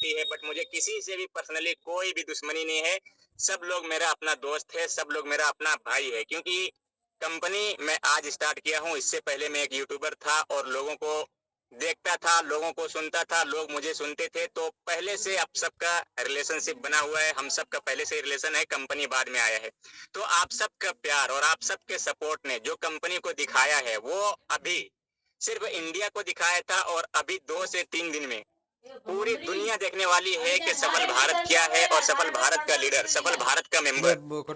सकती है, बट मुझे किसी से भी पर्सनली कोई भी दुश्मनी नहीं है। सब लोग मेरा अपना दोस्त है, सब लोग मेरा अपना भाई है, क्योंकि कंपनी मैं आज स्टार्ट किया हूँ। इससे पहले मैं एक यूट्यूबर था और लोगों को देखता था, लोगों को सुनता था, लोग मुझे सुनते थे। तो पहले से आप सबका रिलेशनशिप बना हुआ है, हम सबका पहले से रिलेशन है, कंपनी बाद में आया है। तो आप सबका प्यार और आप सबके सपोर्ट ने जो कंपनी को दिखाया है, वो अभी सिर्फ इंडिया को दिखाया था, और अभी 2 से 3 दिन में पूरी दुनिया देखने वाली है कि सफल भारत क्या है, और सफल भारत का लीडर, सफल भारत का मेंबर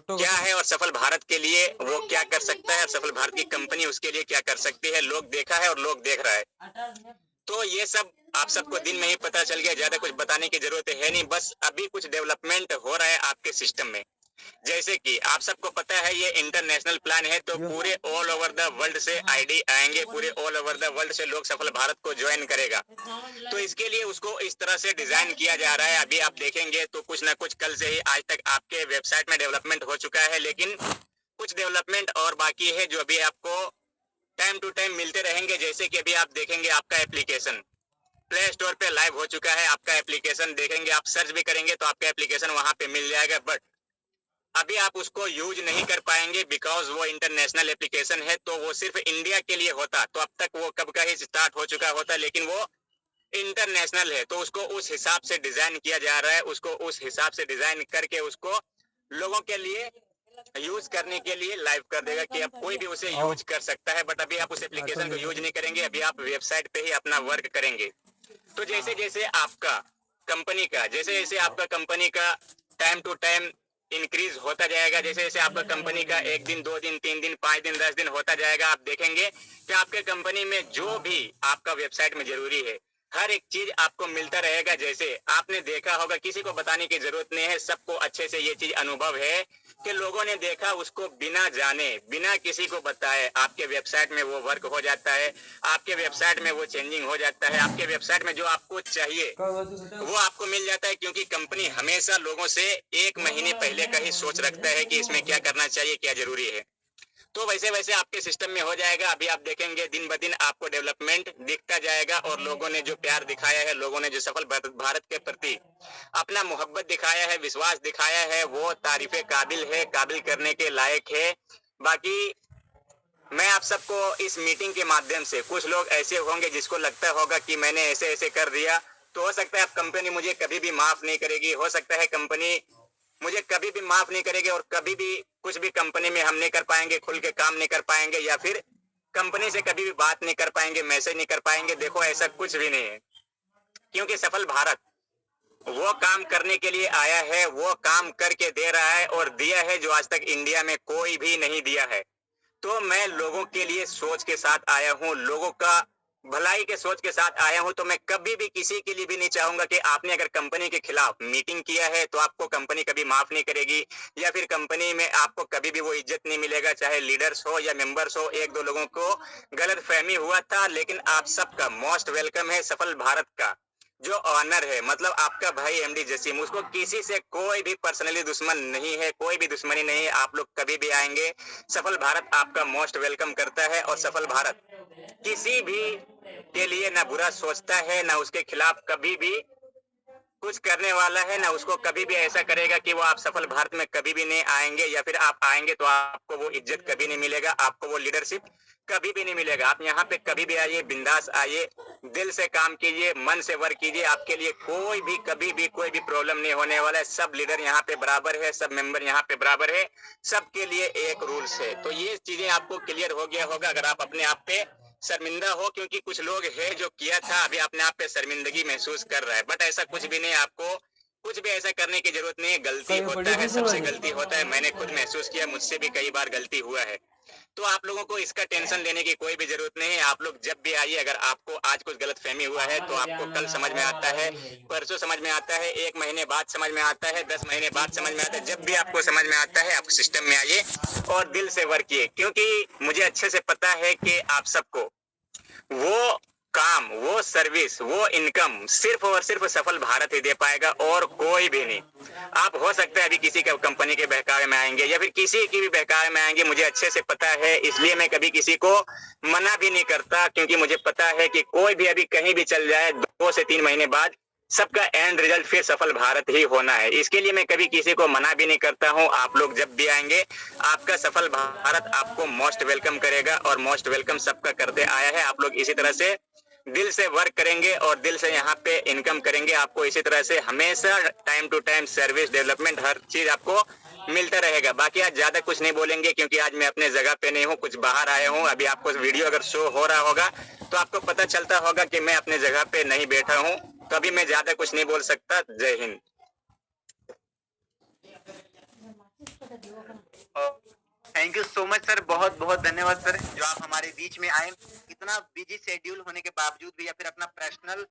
क्या है, और सफल भारत के लिए वो क्या कर सकता है, और सफल भारत की कंपनी उसके लिए क्या कर सकती है। लोग देखा है और लोग देख रहा है। तो ये सब आप सबको दिन में ही पता चल गया, ज्यादा कुछ बताने की जरूरत है नहीं। बस अभी कुछ डेवलपमेंट हो रहा है आपके सिस्टम में। जैसे कि आप सबको पता है ये इंटरनेशनल प्लान है, तो पूरे ऑल ओवर द वर्ल्ड से आईडी आएंगे, पूरे ऑल ओवर द वर्ल्ड से लोग सफल भारत को ज्वाइन करेगा। तो इसके लिए उसको इस तरह से डिजाइन किया जा रहा है। अभी आप देखेंगे तो कुछ ना कुछ कल से ही आज तक आपके वेबसाइट में डेवलपमेंट हो चुका है, लेकिन कुछ डेवलपमेंट और बाकी है जो अभी आपको टाइम टू टाइम मिलते रहेंगे। जैसे कि अभी आप देखेंगे आपका एप्लीकेशन प्ले स्टोर पे लाइव हो चुका है। आपका एप्लीकेशन देखेंगे, आप सर्च भी करेंगे तो आपका एप्लीकेशन वहां पे मिल जाएगा, बट अभी आप उसको यूज नहीं कर पाएंगे बिकॉज वो इंटरनेशनल एप्लीकेशन है। तो वो सिर्फ इंडिया के लिए होता तो अब तक वो कब का ही स्टार्ट हो चुका होता, लेकिन वो इंटरनेशनल है, तो उसको उस हिसाब से डिजाइन किया जा रहा है। उसको उस हिसाब से डिजाइन करके उसको लोगों के लिए यूज करने के लिए लाइव कर देगा कि अब कोई भी उसे यूज कर सकता है। बट अभी आप उस एप्लीकेशन को यूज नहीं करेंगे, अभी आप वेबसाइट पे ही अपना वर्क करेंगे। तो जैसे जैसे आपका कंपनी का टाइम टू टाइम इंक्रीज होता जाएगा, जैसे जैसे आपका कंपनी का 1 दिन 2 दिन 3 दिन 5 दिन 10 दिन होता जाएगा, आप देखेंगे कि आपके कंपनी में जो भी आपका वेबसाइट में जरूरी है हर एक चीज आपको मिलता रहेगा। जैसे आपने देखा होगा, किसी को बताने की जरूरत नहीं है, सबको अच्छे से ये चीज अनुभव है कि लोगों ने देखा, उसको बिना जाने बिना किसी को बताए आपके वेबसाइट में वो वर्क हो जाता है, आपके वेबसाइट में वो चेंजिंग हो जाता है, आपके वेबसाइट में जो आपको चाहिए वो आपको मिल जाता है। क्योंकि कंपनी हमेशा लोगों से 1 महीने पहले का ही सोच रखता है कि इसमें क्या करना चाहिए, क्या जरूरी है। तो वैसे वैसे आपके सिस्टम में हो जाएगा। अभी आप देखेंगे दिन ब दिन आपको डेवलपमेंट दिखता जाएगा, और लोगों ने जो प्यार दिखाया है, लोगों ने जो सफल भारत के प्रति अपना मोहब्बत दिखाया है, विश्वास दिखाया है, वो तारीफे काबिल है, काबिल करने के लायक है। बाकी मैं आप सबको इस मीटिंग के माध्यम से, कुछ लोग ऐसे होंगे जिसको लगता होगा कि मैंने ऐसे ऐसे कर दिया, तो हो सकता है अब कंपनी मुझे कभी भी माफ नहीं करेगी, हो सकता है कंपनी मुझे कभी भी माफ नहीं करेगी, और कभी भी कुछ भी कंपनी में हम नहीं कर पाएंगे, खुल के काम नहीं कर पाएंगे, या फिर कंपनी से कभी भी बात नहीं कर पाएंगे, मैसेज नहीं कर पाएंगे। देखो ऐसा कुछ भी नहीं है, क्योंकि सफल भारत वो काम करने के लिए आया है, वो काम करके दे रहा है और दिया है जो आज तक इंडिया में कोई भी नहीं दिया है। तो मैं लोगों के लिए सोच के साथ आया हूँ, लोगों का भलाई के सोच के साथ आया हूँ। तो मैं कभी भी किसी के लिए भी नहीं चाहूंगा कि आपने अगर कंपनी के खिलाफ मीटिंग किया है तो आपको कंपनी कभी माफ नहीं करेगी, या फिर कंपनी में आपको कभी भी वो इज्जत नहीं मिलेगा, चाहे लीडर्स हो या मेंबर्स हो। 1-2 लोगों को गलत फहमी हुआ था, लेकिन आप सबका मोस्ट वेलकम है। सफल भारत का जो ऑनर है, मतलब आपका भाई एमडी जसीम, उसको किसी से कोई भी पर्सनली दुश्मन नहीं है, कोई भी दुश्मनी नहीं है। आप लोग कभी भी आएंगे, सफल भारत आपका मोस्ट वेलकम करता है, और सफल भारत किसी भी के लिए ना बुरा सोचता है, ना उसके खिलाफ कभी भी कुछ करने वाला है, ना उसको कभी भी ऐसा करेगा कि वो आप सफल भारत में कभी भी नहीं आएंगे, या फिर आप आएंगे तो आपको वो इज्जत कभी नहीं मिलेगा, आपको वो लीडरशिप कभी भी नहीं मिलेगा। आप यहाँ पे कभी भी आइए, बिंदास आइए, दिल से काम कीजिए, मन से वर्क कीजिए, आपके लिए कोई भी कभी भी कोई भी प्रॉब्लम नहीं होने वाला है। सब लीडर यहाँ पे बराबर है, सब मेंबर यहाँ पे बराबर है, सबके लिए एक रूल्स है। तो ये चीजें आपको क्लियर हो गया होगा अगर आप अपने आप पे शर्मिंदा हो, क्योंकि कुछ लोग हैं जो किया था अभी अपने आप पे शर्मिंदगी महसूस कर रहा है, बट ऐसा कुछ भी नहीं। आपको कुछ भी ऐसा करने की जरूरत नहीं है। गलती होता है, सबसे गलती होता है, मैंने खुद महसूस किया, मुझसे भी कई बार गलती हुआ है। तो आप लोगों को इसका टेंशन लेने की कोई भी जरूरत नहीं है। आप लोग जब भी आइए, अगर आपको आज कुछ गलतफहमी हुआ है तो आपको कल समझ में आता है, परसों समझ में आता है, 1 महीने बाद समझ में आता है, 10 महीने बाद समझ में आता है। जब भी आपको समझ में आता है, आप सिस्टम में आइए और दिल से वर्क किए, क्योंकि मुझे अच्छे से पता है कि आप सबको वो काम, वो सर्विस, वो इनकम सिर्फ और सिर्फ सफल भारत ही दे पाएगा, और कोई भी नहीं। आप हो सकता है अभी किसी के कंपनी के बहकावे में आएंगे, या फिर किसी की भी बहकावे में आएंगे, मुझे अच्छे से पता है, इसलिए मैं कभी किसी को मना भी नहीं करता, क्योंकि मुझे पता है कि कोई भी अभी कहीं भी चल जाए 2 से 3 महीने बाद सबका एंड रिजल्ट फिर सफल भारत ही होना है। इसके लिए मैं कभी किसी को मना भी नहीं करता हूँ। आप लोग जब भी आएंगे, आपका सफल भारत आपको मोस्ट वेलकम करेगा और मोस्ट वेलकम सबका करते आया है। आप लोग इसी तरह से दिल से वर्क करेंगे और दिल से यहाँ पे इनकम करेंगे। आपको इसी तरह से हमेशा time to time service development हर चीज आपको मिलता रहेगा। बाकी आज ज्यादा कुछ नहीं बोलेंगे क्योंकि आज मैं अपने जगह पे नहीं हूँ, कुछ बाहर आया हूँ। अभी आपको वीडियो अगर शो हो रहा होगा तो आपको पता चलता होगा कि मैं अपने जगह पे नहीं बैठा हूँ। तो अभी मैं ज्यादा कुछ नहीं बोल सकता। जय Hind. Thank you so much sir, बहुत बहुत धन्यवाद सर जो आप हमारे बीच में आए। इतना बिजी शेड्यूल होने के बावजूद भी या फिर अपना पर्सनल